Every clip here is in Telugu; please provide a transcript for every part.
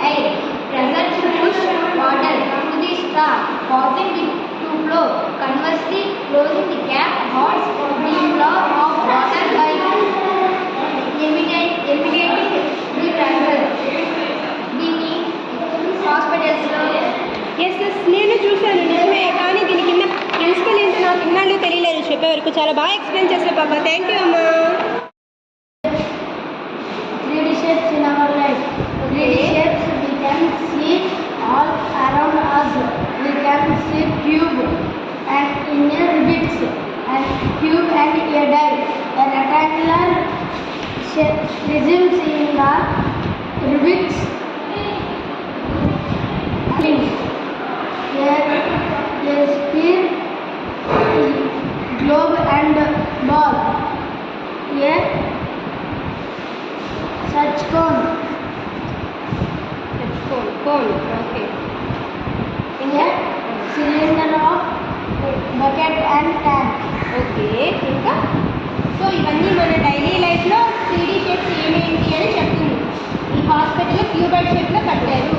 air. Pressure to push water to the straw, causing it to flow. Conversely, closing the gap halts the flow of water by eliminating the pressure. దీన్ని హాస్పిటల్స్లో నేను చూసాను నిజమే, కానీ దీని కింద ప్రిన్సిపల్ ఏంటో నాకు ఇన్నాళ్ళు తెలియలేదు చెప్పే వరకు. చాలా బాగా ఎక్స్ప్లెయిన్ చేశారు పాప. థ్యాంక్ యూ అమ్మా. 3D shapes in our life. 3D shapes we can see all around us. We can see cube and inner rivets and cube and a die. A rectangular shape results in the rivets. A sphere, globe and ball. A such cone. Okay. In a cylinder of bucket and tank. Okay, ఇంకా సో ఇవన్నీ మన డైలీ లైఫ్లో 3D షేప్స్ ఏమేంటి అని చెప్తుంది. ఈ హాస్పిటల్ క్యూబైడ్ షేప్లో కట్టారు,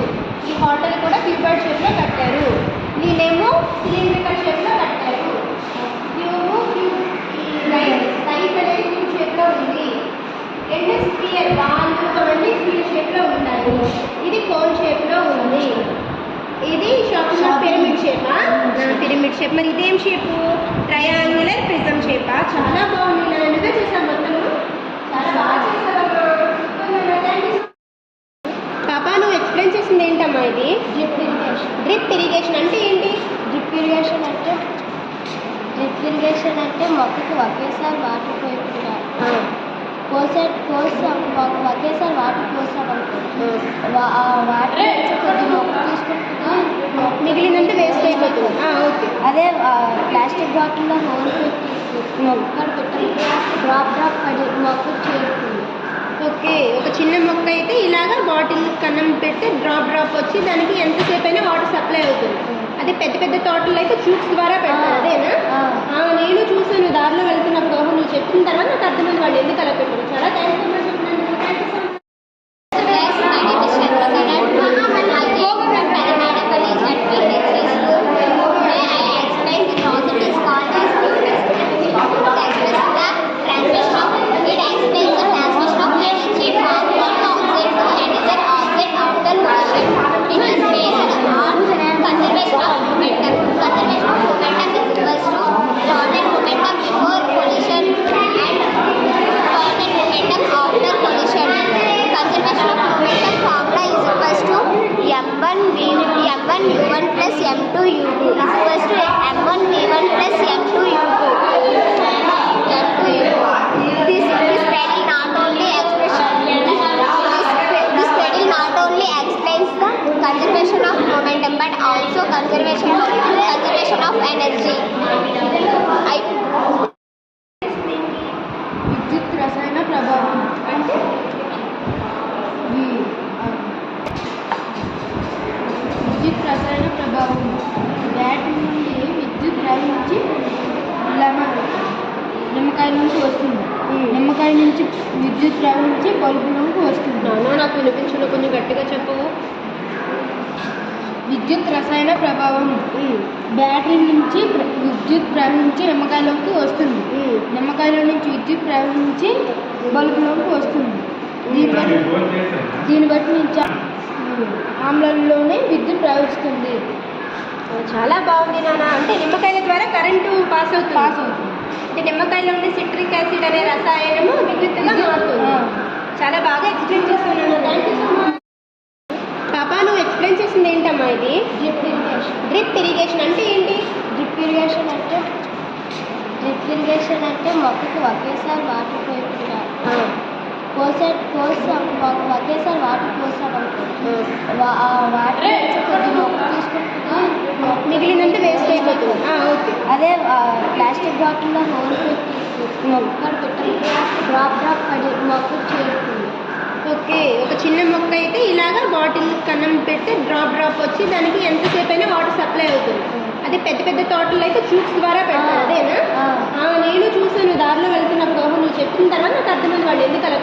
ఈ హోటల్ కూడా క్యూబైడ్ షేప్లో కట్టారు, వీళ్ళేమో సిలిండ్రికల్ షేప్లో కట్టారు. రైస్ అనేది క్యూబ్ షేప్లో ఉంది. అండ్ స్పియర్ వాళ్ళు అవన్నీ స్పియర్ షేప్లో ఉంటాయి. ఇది కోన్ షేప్లో ఉంది. ఇది షాప్లో పిరమిడ్ షేపా? Pyramid shape. మరి ఇదేం షేపు? Triangular prism షేపా? చాలా బాగుంది. నన్నుగా చేసాం మొత్తము. చాలా బాగా చేసావమ్మా. పాపా నువ్వు ఎక్స్ప్లెయిన్ చేసింది ఏంటమ్మా ఇది? Drip irrigation. డ్రిప్ ఇరిగేషన్ అంటే ఏంటి? Drip irrigation అంటే మొక్కకి ఒకేసారి వాటర్ పోయకుండా ఒకేసారి వాటర్ పోసామనుకో, వాటర్ కొద్ది మొక్క తీసుకుంటుంది, మిగిలినంత వేస్ట్ అయిపోతుంది. ఓకే. అదే ప్లాస్టిక్ బాటిల్లో హోల్ పెట్టి మొక్క పెట్టి డ్రాప్ పడి మొక్కకు చేరుతుంది. ఓకే, ఒక చిన్న మొక్క అయితే ఇలాగా బాటిల్ కన్నం పెడితే డ్రాప్ వచ్చి దానికి ఎంతసేపు అయినా వాటర్ సప్లై అవుతుంది. అదే పెద్ద పెద్ద తోటలు అయితే ట్యూబ్స్ ద్వారా పెడతారు. అదేనా? నేను చూసాను దారిలో వెళ్తున్నప్పుడు. నువ్వు చెప్పిన తర్వాత నాకు అర్థమైంది వాళ్ళు ఎందుకు అలా పెట్టారు. చాలా థ్యాంక్స్ అమ్మా చెప్పినందుకు. Thank you so much. M1 plus M2U2 is equals to M1V1 plus M2U2. This pedal not only explains the conservation of momentum but also conservation of energy. విద్యుత్ రసాయన ప్రభావం అంటే విద్యుత్ రసాయన ప్రభావం. బ్యాటరీ నుండి విద్యుత్ ప్రవహించి నిమ్మకాయ నుంచి వస్తుంది. నిమ్మకాయ నుంచి విద్యుత్ ప్రవహించి బల్బులోకి వస్తుంది. నాకు వినిపించను, కొంచెం గట్టిగా చెప్పవు. విద్యుత్ రసాయన ప్రభావం. బ్యాటరీ నుంచి విద్యుత్ ప్రవహించి నిమ్మకాయలోకి వస్తుంది. నిమ్మకాయలో నుంచి విద్యుత్ ప్రవహించి బల్బులోకి వస్తుంది. దీన్ని బట్టి నుంచి ఆమ్లంలోనే విద్యుత్ ప్రవహిస్తుంది. చాలా బాగుంది నాన్న. అంటే నిమ్మకాయల ద్వారా కరెంటు పాస్ అవుతుంది. అంటే నిమ్మకాయలో ఉండే సిట్రిక్ యాసిడ్ అనే రసాయనము విద్యుత్తుగా మారుతుంది. చాలా బాగా ఎక్స్ప్లెయిన్ చేస్తున్నాను. Thank you so much. పాపా నువ్వు ఎక్స్ప్లెయిన్ చేసింది ఏంటమ్మా ఇది? డ్రిప్ ఇరిగేషన్ అంటే ఏంటి? డ్రిప్ ఇరిగేషన్ అంటే మొక్కకి ఒకేసారి వాటర్ పోయకుండా ఒకేసారి వాటర్ పోసామనుకో, వాటర్ కొద్ది మొక్క తీసుకుంటుంది, మిగిలినంత వేస్ట్ అయిపోతుంది. ఓకే. అదే ప్లాస్టిక్ బాటిల్లో హోల్ పెట్టి మొక్క పెట్టి డ్రాప్ పడి మొక్కకు చేరుతుంది. ఓకే, ఒక చిన్న మొక్క అయితే ఇలాగా బాటిల్ కన్నం పెడితే డ్రాప్ వచ్చి దానికి ఎంతసేపు అయినా వాటర్ సప్లై అవుతుంది. అదే పెద్ద పెద్ద తోటలు అయితే ట్యూబ్స్ ద్వారా పెడతారు. అదేనా? నేను చూసాను దారిలో వెళ్తున్నప్పుడు. నువ్వు చెప్పిన తర్వాత నాకు అర్థమైంది వాళ్ళు ఎందుకు అలా